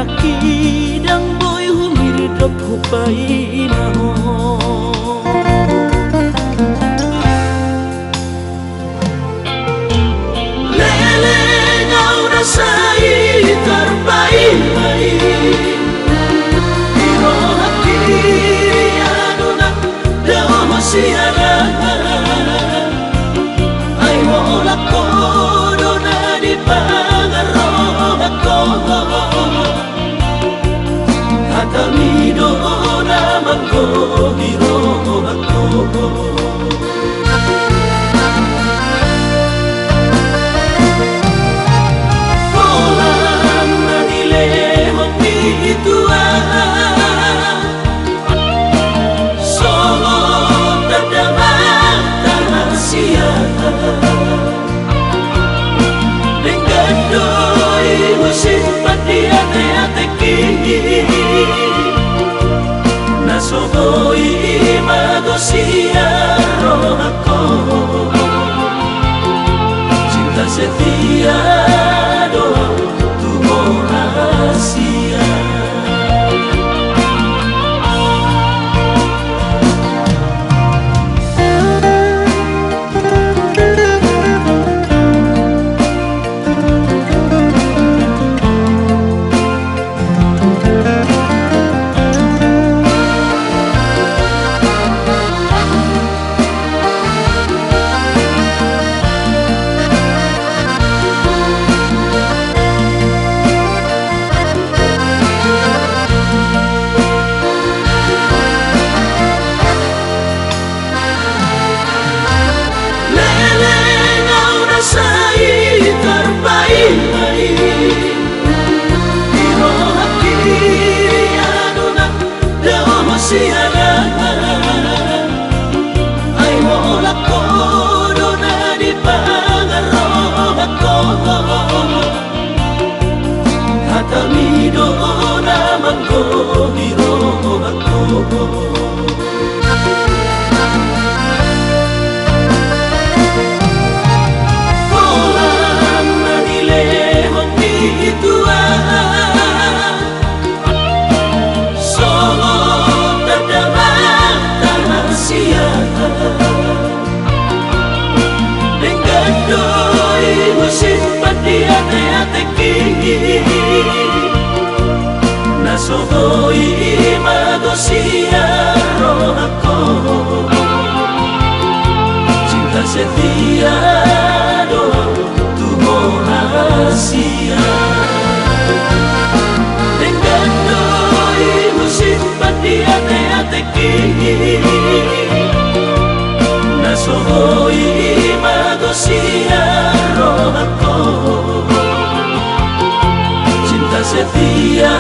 haki dang boy humir dop hupai naho lele ngau rasai terbaik iro haki aduna dao siara ai mola kodona di pangaro ako Hatamido naman ko hiro ako Kolam na nilehong ituan Solo terdamang tangan siya Dengan doi musim pati ate-ate kini Nasohoi magosia roh aku Cinta setia doa tuh rahasia Ay mola kodona di pangaro ako Hatamido naman ko hiro ako Kolam na nilehong ituan Dengan doi musim pati ate-ate kini Nasohoi magosia roh aku Cinta setia doa tuh rahasia Dengan doi musim pati ate-ate kini Nasohoi magosia roh aku Cinta setia